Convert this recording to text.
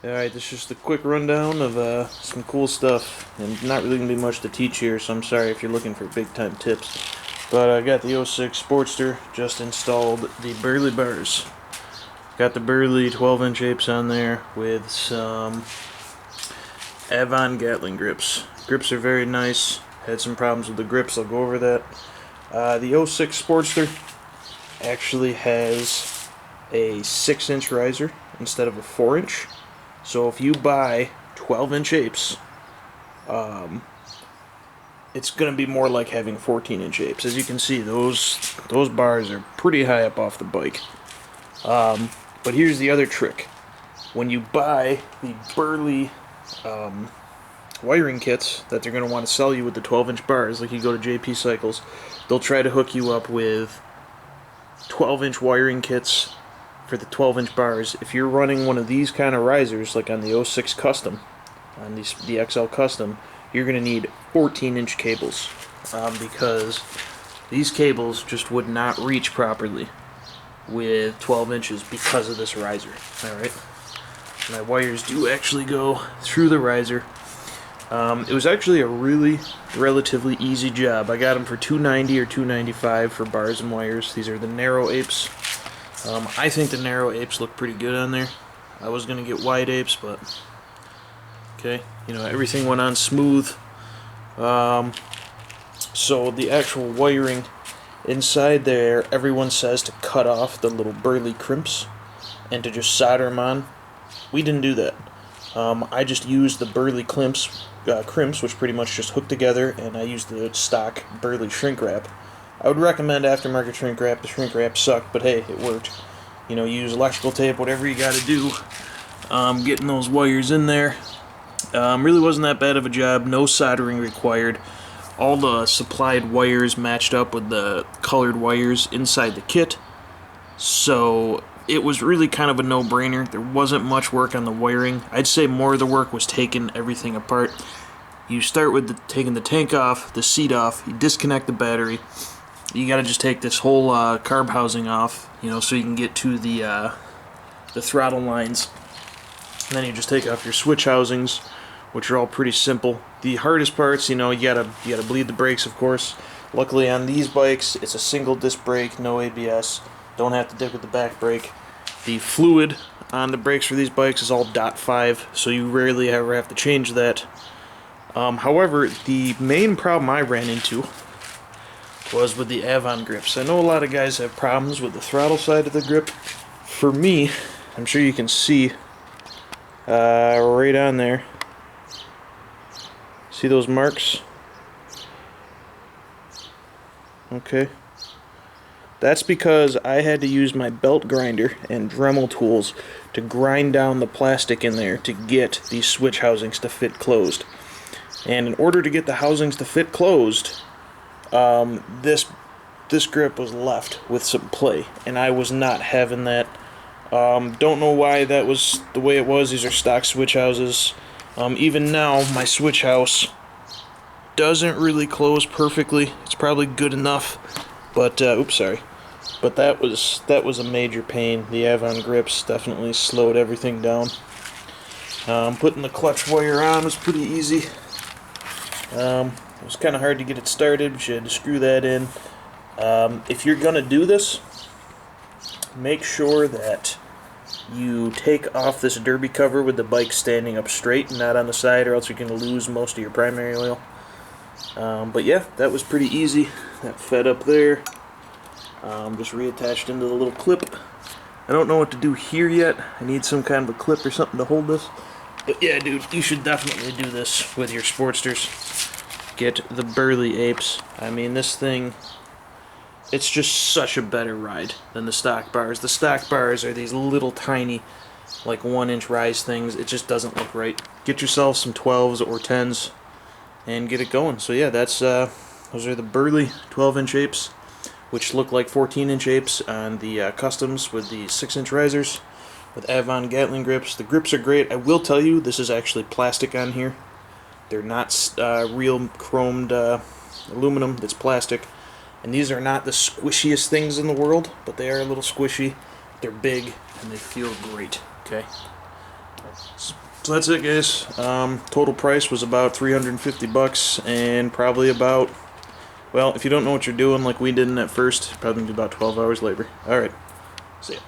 Alright, this is just a quick rundown of some cool stuff, and not really going to be much to teach here, so I'm sorry if you're looking for big time tips. But I got the '06 Sportster, just installed the Burly bars. Got the Burly 12-inch apes on there with some Avon Gatlin grips. Grips are very nice, had some problems with the grips, I'll go over that. The '06 Sportster actually has a 6-inch riser instead of a 4-inch. So if you buy 12-inch apes, it's going to be more like having 14-inch apes. As you can see, those bars are pretty high up off the bike. But here's the other trick. When you buy the Burly wiring kits that they're going to want to sell you with the 12-inch bars, like you go to JP Cycles, they'll try to hook you up with 12-inch wiring kits for the 12-inch bars. If you're running one of these kind of risers, like on the '06 Custom, on the XL Custom, you're going to need 14-inch cables, because these cables just would not reach properly with 12 inches because of this riser. Alright, my wires do actually go through the riser. It was actually a relatively easy job. I got them for $290 or $295 for bars and wires. These are the narrow apes. I think the narrow apes look pretty good on there. I was going to get wide apes, but okay, you know, everything went on smooth. So the actual wiring inside there, everyone says to cut off the little Burly crimps and to just solder them on. We didn't do that. I just used the Burly crimps, which pretty much just hook together, and I used the stock Burly shrink wrap. I would recommend aftermarket shrink wrap. The shrink wrap sucked, but hey, it worked. You know, use electrical tape, whatever you got to do. Getting those wires in there really wasn't that bad of a job. No soldering required. All the supplied wires matched up with the colored wires inside the kit, so it was really kind of a no-brainer. There wasn't much work on the wiring. I'd say more of the work was taking everything apart. You start with taking the tank off, the seat off, you disconnect the battery. You gotta just take this whole carb housing off, you know, so you can get to the throttle lines. And then you just take off your switch housings, which are all pretty simple. The hardest parts, you know, you gotta bleed the brakes, of course. Luckily on these bikes, it's a single disc brake, no ABS. Don't have to dip with the back brake. The fluid on the brakes for these bikes is all .5, so you rarely ever have to change that. However, the main problem I ran into was with the Avon grips. I know a lot of guys have problems with the throttle side of the grip. For me, I'm sure you can see right on there. See those marks? Okay. That's because I had to use my belt grinder and Dremel tools to grind down the plastic in there to get these switch housings to fit closed. And in order to get the housings to fit closed, this grip was left with some play, and I was not having that. Don't know why that was the way it was. These are stock switch houses. Even now, my switch house doesn't really close perfectly. It's probably good enough, but oops, sorry. But that was a major pain. The Avon grips definitely slowed everything down. Putting the clutch wire on was pretty easy. It was kind of hard to get it started, but you had to screw that in. If you're going to do this, make sure that you take off this derby cover with the bike standing up straight and not on the side, or else you're going to lose most of your primary oil. But yeah, that was pretty easy. That fed up there. Just reattached into the little clip. I don't know what to do here yet. I need some kind of a clip or something to hold this. But yeah, dude, you should definitely do this with your Sportsters. Get the Burly apes. I mean, this thing, it's just such a better ride than the stock bars. The stock bars are these little tiny, like 1-inch rise things. It just doesn't look right. Get yourself some 12s or 10s and get it going. So yeah, that's those are the Burly 12-inch apes, which look like 14-inch apes on the Customs with the 6-inch risers with Avon Gatlin grips. The grips are great. I will tell you, this is actually plastic on here. They're not real chromed aluminum. It's plastic. And these are not the squishiest things in the world, but they are a little squishy. They're big, and they feel great. Okay? So that's it, guys. Total price was about $350, and probably about, well, if you don't know what you're doing like we didn't at first, probably be about 12 hours labor. Alright, see ya.